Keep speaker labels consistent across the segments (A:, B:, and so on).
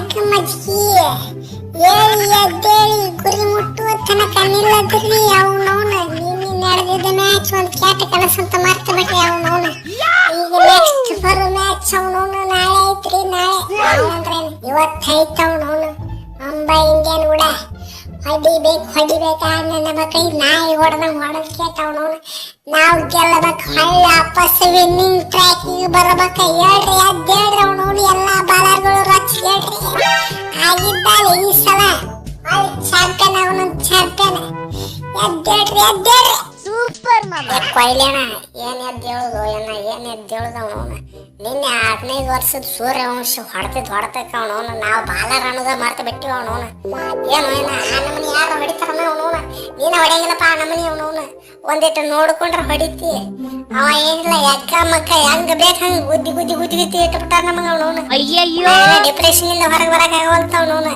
A: ಮಜ್ಗಿ ಹೇಳಿ ಎದ್ದೇಳಿ ಗುರಿ ಮುಟ್ಟುವ ತನಕ ನಿಲ್ಲದ್ರಿ ಅವನವನ ನಿನ್ನೆ ನಡೆದಿದ್ದ ಮ್ಯಾಚ್ ಒಂದು ಕ್ಯಾಟ ಕನಸಂತ ಮರ್ತ ಬಿಟ್ರಿ ಅವನವನ ಈಗ ನೆಕ್ಸ್ಟ್ ಬರೋ ಮ್ಯಾಚ್ ಅವನವನ ನಾಳೆ ಐತ್ರಿ ನಾಳೆ ಅಂದ್ರೆ ಇವತ್ತೈತ ಅವನವನ ಮುಂಬೈ ಇಂಡಿಯನ್ ಕೂಡ ಹೊಡಿಬೇಕು ನನ್ನ ಮಕ್ಕಳ ನಾಯಿ ಹೊಡೆದಂಗೆ ಹೊಡೆದ್ ಕೇಟವನವನ ನಾವು ಗೆಲ್ಲಬೇಕು ಹಳ್ಳ ವಾಪಸ್ ವಿನ್ನಿಂಗ್ ಟ್ರ್ಯಾಕಿಗೆ ಬರಬೇಕು ಹೇಳ್ರಿ ಅದ್ದೇಳ್ರಿ ಅವನವನು ಎಲ್ಲ ಬಾಲರ್ಗಳು ರಚ್ ಹೇಳ್ರಿ ಆಗಿದ್ದಾಳೆ ಈ ಸಲ ಚಾಂಪಿಯನ್ ಅವನೊಂದು ಚಾಂಪಿಯನ್ ಎದ್ದೇಳ್ರಿ
B: ಸೂಪರ್ ಮಾಮ
A: ಕೊಯ್ಲೇಣ ಏನ್ ಎದ್ದೇಳುದು ಏನ್ ಎದ್ದೇಳುದು ಅವನವನ ನಿನ್ನೆ 15 ವರ್ಷದ ಸೂರ್ಯವಂಶ ಹೊಡೆತಕ್ಕ ಅವನವನ ನಾವು ಬಾಲರ್ ಅನ್ನೋದ ಮರ್ತ ಬಿಟ್ಟಿವ ಅವನವನ ಏನು ಆ ನಮನಿ ಯಾರು ಹೊಡಿತಾರನ ಅವನವನ ನೀನ ಹೊಡೆಯಂಗಿಲ್ಲಪ್ಪ ಆ ನಮನಿ ಅವನವನ ಒಂದಿಟ್ಟು ನೋಡ್ಕೊಂಡ್ರೆ ಹೊಡಿತಿ ಅವ ಏನಿಲ್ಲ ಯಕ್ಕ ಮಕ್ಕ ಹೆಂಗ ಬೇಕ ಹಂಗ ಗುದ್ದಿ ಇಟ್ಬಿಟ್ಟಾರ ನಮಗ ಅವನವನ
B: ಅಯ್ಯಯ್ಯೋ
A: ಡಿಪ್ರೆಷನ್ ಇಂದ ಹೊರಗೆ ಬರಕ್ ಆಗವಲ್ತ ಅವನವನ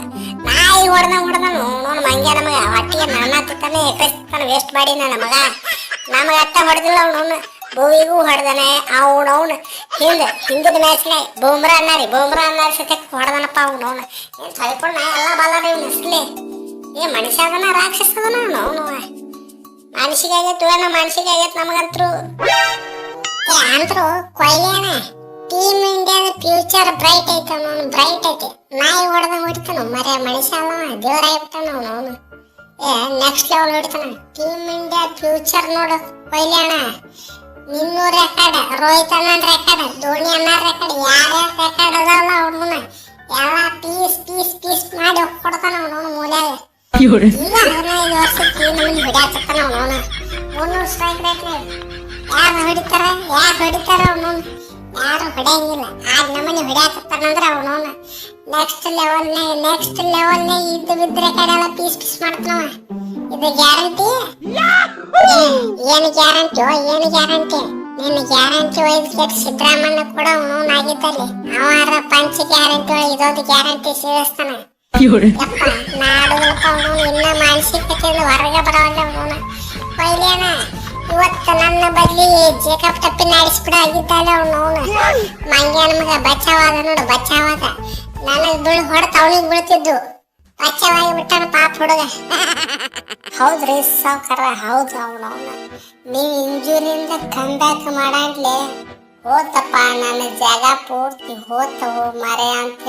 A: ನಾಯಿ ಹೊಡೆದವನ ಅವನವನ ಮಂಗ್ಯ ನಮಗ ಹೊಟ್ಟಿಗೆ ನನ್ನ ತಿತ್ತಾನೆ ಎಕಸ್ತಾನೆ ವೇಸ್ಟ್ ಮಾಡಿ ನಮಗ ನಮಗ ಅಟ್ಟ ಹೊಡೆದಿಲ್ಲ ಅವನವನ ಭೂವಿಗೂ ಹೊಡೆದಾನೆ ಅವನವನು ಹಿಂದಿನ ಮ್ಯಾಚ್ನಾಗ ಬೂಮ್ರಾ ಅನ್ನಾರಿ ಸತ್ಯಕ್ಕೆ ಹೊಡೆದನಪ್ಪ ಅವನವನ ಏನ್ ಸೈಕೊಂಡ ಎಲ್ಲ ಬಾಲರ್ ಇಸ್ಲಿ ಏ ಮನುಷ್ಯ ಅದನ ರಾಕ್ಷಸ ಅದನ ಅವನವ ಮನುಷ್ಯಗೆ ಆಗೈತೆ ನಮಗಂತರು ಅಂತರು ಕೊಯ್ಲೇನ ಟೀಮ್ ಇಂಡಿಯಾದ ಫ್ಯೂಚರ್ ಬ್ರೈಟ್ ಐತೆ ಅವನವನು ಬ್ರೈಟ್ ಐತೆ ನಾಯಿ ಹೊಡೆದಂಗ ಹೊಡಿತಾನ ಮರೆ ಮನುಷ್ಯ ಅಲ್ಲ ದೇವರಾಗ್ಬಿಟ್ಟಾನ ಅವನವನು ಏ ನೆಕ್ಸ್ಟ್ ಲೆವೆಲ್ ಹೊಡಿತಾನ ಟೀಮ್ ಇಂಡಿಯಾ ಫ್ಯೂಚರ್ ನೋಡು ಕೊಯ್ಲೇಣ 200 ರೆಕಾರ್ಡ್ ರೋಹಿತ್ ಅಣ್ಣನ ರೆಕಾರ್ಡ್ ಧೋನಿ ಅಣ್ಣ ರೆಕಾರ್ಡ್ ಯಾರ್ಯಾರ ರೆಕಾರ್ಡ್ ಅದಲ್ಲ ಅವನವನ ಎಲ್ಲ ಪೀಸ್ ಮಾಡಿ ಕೊಡ್ತಾನ ಅವನವನು ಮೂಲ್ಯಾಗ ಈಗ 15 ವರ್ಷಕ್ಕೆ ನಮ್ಮನ್ನ ಹಿಡಿಯಾಕತ್ತಾನ ಅವನವನ 300 ಸ್ಟ್ರೈಕ್ ರೇಟ್ ಯಾರು ಹೊಡಿತಾರ ಅವನವನು ಯಾರು ಹೊಡೆಯಂಗಿಲ್ಲ ಆಗ ನಮ್ಮನ್ನ ಹಿಡಿಯಾಕತ್ತಾನಂದ್ರೆ ಅವನವನ ನೆಕ್ಸ್ಟ್ ಲೆವೆಲ್ನೇ ಇದ್ದು ಬಿದ್ದ ರೆಕಾರ್ಡ್ ಎಲ್ಲ ಪೀಸ್ ಮಾಡ್ತಾನವ ಇದು ಗ್ಯಾರಂಟಿ ಏನು ಗ್ಯಾರಂಟಿ ನಿನ್ನ ಗ್ಯಾರಂಟಿ ಒಯ್ದಕ್ಕೆ ಸಿದ್ದರಾಮಣ್ಣ ಕೂಡ ಅವನಾಗಿದ್ದಲ್ಲಿ ಅವರ ಪಂಚ ಗ್ಯಾರಂಟಿ ಇದೊಂದು ಗ್ಯಾರಂಟಿ ಸೇರಿಸ್ತಾನ ನಾಡುಗಳಪ್ಪ ಅವನು ಇನ್ನ ಮಾನಸಿಕತೆಯಿಂದ ಹೊರಗೆ ಬರವಲ್ಲ ಅವನು ಕೊಯ್ಲೇನ ಇವತ್ತು ನನ್ನ ಬದ್ಲಿ ಜೇಕಬ್ ಟಪ್ಪಿನ ಆಡಿಸ್ಬಿಡ ಆಗಿದ್ದಾಳೆ ಅವನು ಮಂಗ್ಯ ನಮಗ ಬಚಾವಾದ ನೋಡು ಬಚಾವಾದ ನನಗೆ ಹೊಡೆತ ಅವನಿಗೆ ಬೀಳ್ತಿದ್ದು ಬಚಾವಾಗಿ ಬಿಟ್ಟಾನ ಪಾಪ ಹುಡುಗ ಹೌದ್ರಿ ಸಾವ್ಕಾರ ಹೌದು ಅವನವನ ನೀವು ಇಂಜುರಿಯಿಂದ ಕಂಬ್ಯಾಕ್ ಮಾಡಾಡ್ಲೆ ಹೋತಪ್ಪ ನನ್ನ ಜಾಗ ಪೂರ್ತಿ ಹೋತವು ಮರೆ ಅಂತ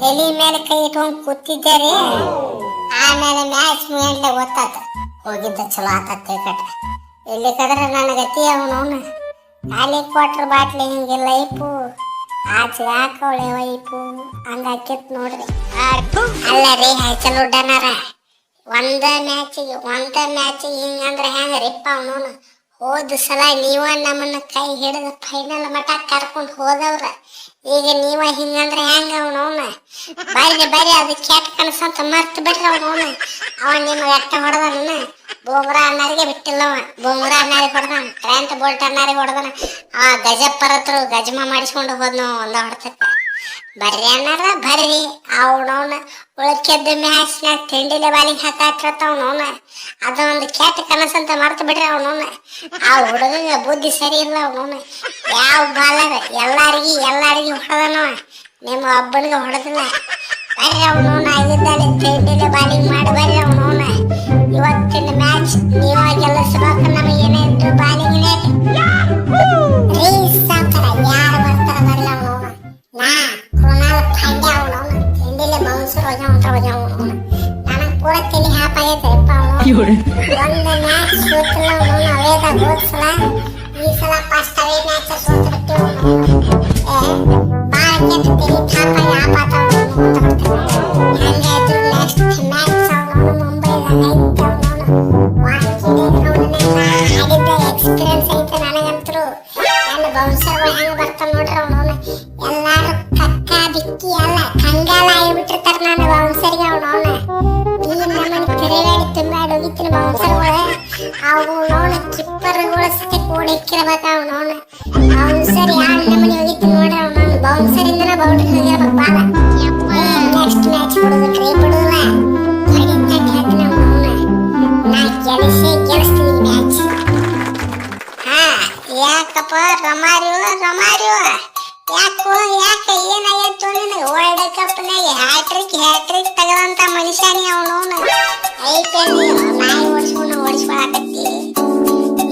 A: ತಲೆ ಮೇಲೆ ಕೈ ಇಟ್ಕೊಂಡು ಕೂತಿದ್ದೆ ರೀ ಆಮೇಲೆ ಮ್ಯಾಚ್ ಮೇಲೆ ಗೊತ್ತಾತ ಹೋಗಿದ್ದ ಚಲೋ ಆತ ಕ್ರಿಕೆಟ್ ಎಲ್ಲಿ ಕದ್ರೆ ನನ್ನ ಗತಿ ಅವನವನ ಖಾಲಿ ಕ್ವಾರ್ಟರ್ ಬಾಟ್ಲಿ ಹಿಂಗೆ ಲೈಫು ಆಚೆ ಹಾಕವಳೆ ವೈಪು ಹಂಗ ಹಾಕಿತ್ ನೋಡ್ರಿ ಅಲ್ಲ ರೀ ಚಲೋ ಡನಾರ ಒಂದ ಮ್ಯಾಚ್ ಹಿಂಗಂದ್ರೆ ಹೆಂಗ್ರಿಪ್ಪ ಅವನವನು ಹೋದ ಸಲ ನೀವ ನಮ್ಮನ್ನ ಕೈ ಹಿಡಿದು ಫೈನಲ್ ಮಟ್ಟ ಕರ್ಕೊಂಡು ಹೋದವ್ರ ಈಗ ನೀವ ಹಿಂಗಂದ್ರೆ ಹೆಂಗ ಅವನವನ ಬರ್ರಿ ಅದು ಕ್ಯಾಟ್ ಕನಸಂತ ಮರ್ತು ಬಿಡ್ರಿ ಅವನವನ ಅವ ನಿಮಗೆ ಅಟ್ಟ ಹೊಡೆದನ ಬೂಮ್ರಾ ಅನ್ನಾರಿಗೆ ಬಿಟ್ಟಿಲ್ಲವ ಬೂಮ್ರಾ ಅನ್ನಾರಿಗೆ ಹೊಡೆದಾನ ಟ್ರೆಂಟ್ ಬೋಲ್ಟ್ ಅನ್ನಾರಿಗೆ ಹೊಡೆದಾನ ಆ ಗಜಪ್ಪರತ್ರು ಗಜಮ ಮಾಡಿಸ್ಕೊಂಡು ಹೋದ್ನು ಒಂದ ಹೊಡ್ತಕ್ಕ ಬರ್ರಿ ಅನ್ನಾರ ಬರ್ರಿ ಅವನವನ ಉಳಕ್ಕೆದ್ದ ಮ್ಯಾಚ್ನಾಗ ತಿಂಡಿಲೆ ಬಾಲಿಗೆ ಹಾಕಾಕ್ರತವನವನ ಅದೊಂದು ಕ್ಯಾಟ್ ಕನಸಂತ ಮರ್ತು ಬಿಡ್ರಿ ಅವನವನ ಆ ಹುಡುಗ ಬುದ್ಧಿ ಸರಿ ಇಲ್ಲ ಅವನವನ ಯಾವ ಬಾಲರ್ ಎಲ್ಲಾರಿಗಿ ಹೊಡೆದನವ ನಿಮ್ಮ ಒಬ್ಬನಿಗೆ ಹೊಡೆದಿಲ್ಲ ಬರ್ರಿ ಅವನವನ ಆಗಿದ್ದಾನೆ ತಿಂಡಿಲೆ ಬಾಲಿಗೆ ಮಾಡಿ ಬರ್ರಿ ಅವನವನ ಇವತ್ತಿನ ಮ್ಯಾಚ್ ನೀವ ಗೆಲ್ಲಿಸ್ಬೇಕು ನಮಗೇನೇ ಇದ್ರು ಬಾಲಿಂಗ್ನೇ ರೀ ಸಾಕರ ಯಾರು ಬರ್ತಾರ ಬರ್ಲಿ ಅವನವನ ನಾ ಕೃಣಾಲ್ ಪಾಂಡ್ಯ ಅವನವನ ತಿಂಡಿಲೆ ಬೌನ್ಸರ್ ಹೋಗ್ಯಾವ ನನಗೆ ಪೂರ ತಲೆ ಹ್ಯಾಪ್ ಆಗೈತೆಪ್ಪ ಅವನು ಒಂದು ಮ್ಯಾಚ್ ಸೋತಿಲ್ಲ ಅವನು ಅವೇದ ಹೋದ್ಸಲ ಈ ಸಲ ಫಸ್ಟ್ ಅವೇ ಮ್ಯಾಚ್ ಸೋತು ಬಿಟ್ಟು ಭಾಳ ಕೆಟ್ಟ ತಲೆ ಥಾಪ ಯಾಪಾತ ಹಂಗಾದ್ರು ನೆಕ್ಸ್ಟ್ ಮ್ಯಾಚ್ ಅವನು ಮುಂಬೈದಾಗ ಆಡಿದ್ದ ಎಕ್ಸ್ಪೀರಿಯನ್ಸ್ ಐತೆ ನನಗಂತರು ನನ್ನ ಬೌನ್ಸರ್ಗಳು ಹೆಂಗೆ ಬರ್ತಾವ ನೋಡ್ರಿ ಅವನವನು ಎಲ್ಲಾರು ಕಕ್ಕ ಬಿಕ್ಕಿ ಎಲ್ಲ ಕಂಗಾಲ ಆಗಿಬಿಟ್ಟಿರ್ತಾರ ನನ್ನ ಬೌನ್ಸರ್ಗೆ ಅವನವನ ಈ ನಮ್ಮನೆ ತಿರುಗಾಡಿ ತುಂಬಾಡಿ ಹೋಗಿತ್ತಿನ ಬೌನ್ಸರ್ಗಳು ಅವನವನ ಕಿಪ್ಪರ್ಗಳ ಸತೆ ಕೂಡಿಕ್ಕಿರ್ಬೇಕ ಅವನವನ ಬೌನ್ಸರ್ ಯಾವ ನಮ್ಮನೆ ಹೋಗಿತ್ತು ನೋಡ್ರಿ ಅವನವನ ಬೌನ್ಸರಿಂದನ ಬೌಂಡ್ರಿ ಹೋಗಿರ್ಬೇಕು ಬಾಳ ನೆಕ್ಸ್ಟ್ ಮ್ಯಾಚ್ ಬಿಡುದಿಲ್ಲ ಹೊಡಿತಾನೆ ಹೇಳ್ತೀನಿ ಅವನವನ ನಾ ಗೆಲ್ಲಿಸ್ತೀನಿ ಮ್ಯಾಚ್ ಯಾಕಪ್ಪ ರಮಾರಿವ ಯಾಕೆ ಏನಾಯ್ತು ನಿನಗೆ ವರ್ಲ್ಡ್ ಕಪ್ನಾಗ ಹ್ಯಾಟ್ರಿಕ್ ತಗದಂತ ಮನುಷ್ಯನೇ ಅವನವನು. ಐಪಿಎಲ್ ನಾಯಿ ಓಡಿಸ್ಕೊಳಕತ್ತಿ.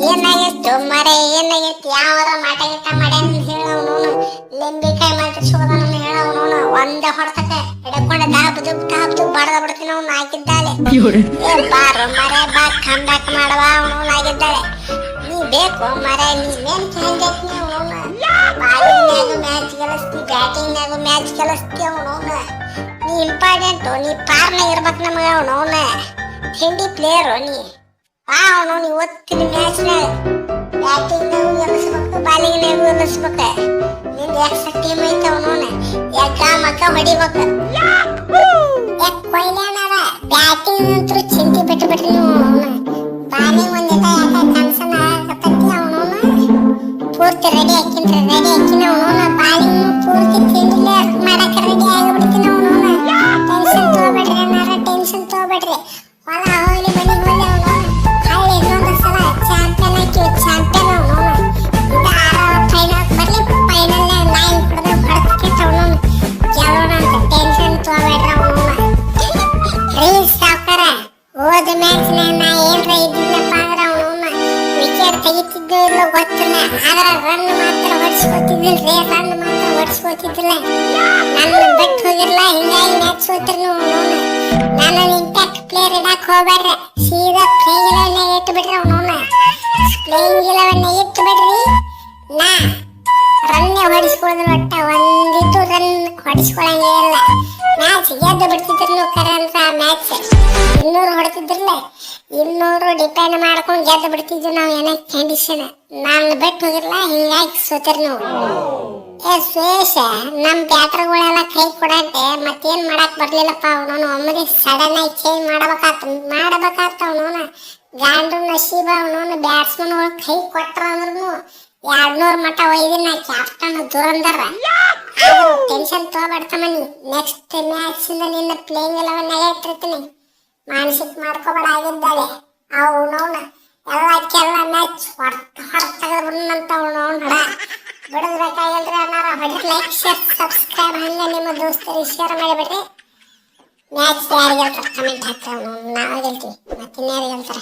A: ಏನಾಗಿತ್ತು ಮರೆ, ಏನಾಗಿತ್ತು? ಯಾವಾರ ಮಾಟ ಗಿಟ್ಟ ಮಾಡ್ಯಾನ ಹೇಳವನವನು. ಲಿಂಬಿಕಾಯಿ ಮಂತ್ರಿಸೋದನ ಹೇಳವನವನು. ಒಂದೇ ಹೊಡ್ತಕ ಹಿಡ್ಕೊಂಡ ದಾಬ್ ದುಬ್ ಬಡದ ಬಿಡ್ತೀನಿ ಅವ್ನು ಹಾಕಿದ್ದಾಳೆ. ಬಾರೋ ಮರೆ ಬಾ ಕಂಬ್ಯಾಕ್ ಮಾಡವ ಅವನವನು ಆಗಿದ್ದಾಳೆ. ನೀ ಬೇಕು ಮರೆ, ನೀವೇನ್ ಹೆಂಗೈತಿ ಅವನವನು. ಬಾಲಿಂಗ್ನಾಗ ಮ್ಯಾಚ್ ಗೆಲ್ಲಿಸ್ತಿ, ಬ್ಯಾಟಿಂಗ್ನಾಗ ಮ್ಯಾಚ್ ಗೆಲ್ಲಿಸ್ತಿ ಅವನವನು. ನೀ ಇಂಪಾರ್ಟೆಂಟು, ನೀ ಪಾರ್ನಾಗ ಇರ್ಬೇಕು ನಮಗ ಅವನವನು. ಹಿಂಡಿ ಪ್ಲೇಯರು ನೀ ಬಾ ಅವನವನು. ಇವತ್ತಿನ ಮ್ಯಾಚ್ನಾಗ ಬ್ಯಾಟಿಂಗ್ನಾಗೂ ಗೆಲ್ಲಿಸ್ಬೇಕು, ಬಾಲಿಂಗ್ನಾಗೂ ಗೆಲ್ಲಿಸ್ಬೇಕು. ನಿಂದ ಎಕ್ಸ್ಟ್ರಾ ಟೀಮ್ ಐತೆ ಅವನವನು. ಎಗ್ಗ ಮಕ್ಕ ಹೊಡಿಬೇಕು. ಕೊಯ್ಲೇನಾರ ಬ್ಯಾಟಿಂಗ್ ಅಂತೂ ಚಿಂತೆ ಬಿಟ್ಬಿಟ್ರಿ ನೀವು ಅವನು. ಬಾಲಿಂಗ್ ಒಂದಿಟ ಯಾಕೆ ಕನ್ಸನ ಆಗತ್ತೈತಿ ಅವನವನು. ಪೂರ್ತಿ ರೆಡಿ ಹಾಕಿನ ಅವನವನು. ಬಾಲಿಂಗ್ ಪೂರ್ತಿ ತಿಂಡಿಲ್ಲ ಮಾಡಕ್ಕೆ ರೆಡಿ ಆಗಿಬಿಡ್ತೀನಿ ಅವನವನು. ಟೆನ್ಷನ್ ತಗೋಬೇಡ್ರಿ ಅನ್ನಾರ, ಟೆನ್ಷನ್ ತಗೋಬೇಡ್ರಿ. ಹೊಲ ಹೋಗ್ಲಿ ಮನೆಗೆ ಹೋಗ್ಲಿ ಅವನವನು. ಹಳ್ಳಿ ಇನ್ನೊಂದು ಸಲ ಚಾಂಪಿಯನ್ ಹಾಕಿವಿ, ಚಾಂಪಿಯನ್ ಅವನವನು. ಇದು ಫೈನಲ್ ಬರ್ಲಿ, ಫೈನಲ್ ನಾಯಿ ಹೊಡೆದಕ್ಕೆ ಅವನವನು ಗೆಲ್ಲೋಣ ಅಂತ. ಟೆನ್ಷನ್ ತಗೋಬೇಡ್ರಿ ಅವನವನು. ರೀ ಸಾವ್ಕಾರ, ಹೋದ ಮ್ಯಾಚ್ನ ನಾ ಏನ್ರ ಇದ್ದಿಲ್ಲಪ್ಪ ಅಂದ್ರೆ ಅವನವನು ವಿಕೆಟ್ ತೆಗಿತಿದ್ದು ಇಲ್ಲ ಗೊತ್ತಿಲ್ಲ. ಆದ್ರೆ ರನ್ ಮಾತ್ರ ಹೊಡಿಸ್ಕೊತಿದ್ದಿಲ್ರಿ, ರನ್ ಮಾತ್ರ ಹೊಡಿಸ್ಕೊತಿದ್ದಿಲ್ಲ. ನನ್ನ ಬಿಟ್ಟು ಹೋಗಿರ್ಲ, ಹಿಂಗಾಗಿ ಮ್ಯಾಚ್ ಸೋತ್ರಿ ನೀವು ಅವನವನು. ನಾನು ಇಂಪ್ಯಾಕ್ಟ್ ಪ್ಲೇಯರ್ ಇಡಕ್ ಹೋಗ್ಬೇಡ್ರಿ, ಸೀದಾ ಪ್ಲೇಯಿಂಗ್ ಇಲೆವೆನ್ ಇಟ್ಟು ಬಿಡ್ರಿ ಅವನವನು. ಪ್ಲೇಯಿಂಗ್ ಇಲೆವೆನ್ ಇಟ್ಟು ಬಿಡ್ರಿ. ನಾ ರನ್ನೇ ಹೊಡಿಸ್ಕೊಳ್ಳೋದ್ರ ಒಟ್ಟ ಒಂದಿದ್ದು ರನ್ ಹೊಡಿಸ್ಕೊಳಂಗೇ ಇಲ್ಲ. ಮ್ಯಾಚ್ ಗೆದ್ದು ಬಿಡ್ತಿದ್ರು ನೀವು ಕರೆ ಅಂತ. ಮ್ಯಾಚ್ 200 ಹೊಡ್ತಿದ್ರಲ್ಲ, 200 ಡಿಪೆಂಡ್ ಮಾಡ್ಕೊಂಡು ಗೆದ್ದು ಬಿಡ್ತಿದ್ವಿ ನಾವು. ಏನೇ ಕಂಡೀಷನ್ ನಾನು ಬಿಟ್ಟು ಹೋಗಿರ್ಲ, ಹಿಂಗಾಗಿ ಸೋತಿರ್ ನೀವು. ಸುರೇಶ, ನಮ್ಮ ಬ್ಯಾಟ್ರಿಗಳೆಲ್ಲ ಕೈ ಕೊಡಂತೆ ಮತ್ತೇನ್ ಮಾಡಕ್ ಬರ್ಲಿಲ್ಲಪ್ಪ ಅವನವನು. ಒಮ್ಮೆ ಸಡನ್ ಆಗಿ ಚೇಂಜ್ ಮಾಡಬೇಕಾತ ಅವನವನು. ಗಾಂಡು ನಶೀಬ ಅವನವನು. ಬ್ಯಾಟ್ಸ್ಮನ್ಗಳು ಕೈ ಕೊಟ್ರ ಅಂದ್ರೂ 200 ಮಟ್ಟ ಒಯ್ದಿನ ಕ್ಯಾಪ್ಟನ್ ದುರಂದರ. ಟೆನ್ಷನ್ ತಗೋಬೇಡ್ತಮ್ಮನಿ. ನೆಕ್ಸ್ಟ್ ಮ್ಯಾಚ್ ನಿನ್ನ ಪ್ಲೇಯಿಂಗ್ ಇಲೆವೆನ್ ಇಟ್ಟಿರ್ತೀನಿ. ಮಾನಸಿಕ ಮಾಡ್ಕೋಬೇಡ ಆಗಿದ್ದಾಳೆ. ಅವನವನು ಎಲ್ಲಕ್ಕೆಲ್ಲ ಮ್ಯಾಚ್ ಹೊರತಗದ್ಬಿಡಂತ ಅವನವನು ಹಡ ಬಿಡದ್ಬೇಕಾಗಿಲ್ರಿ ಅನ್ನಾರ. ಹೊಡಿ ಲೈಕ್ ಶೇರ್ ಸಬ್ಸ್ಕ್ರೈಬ್ ಹಂಗೆ ನಿಮ್ಮ ದೋಸ್ತರಿಗೆ ಶೇರ್ ಮಾಡಿಬಿಡ್ರಿ. ಮ್ಯಾಚ್ ಯಾರು ಗೆಲ್ತಾರೆ ಕಮೆಂಟ್ ಹಾಕ್ರಿ. ಅವನು ನಾವೇ ಗೆಲ್ತೀವಿ, ಮತ್ತೆ ಇನ್ಯಾರು ಗೆಲ್ತಾರೆ.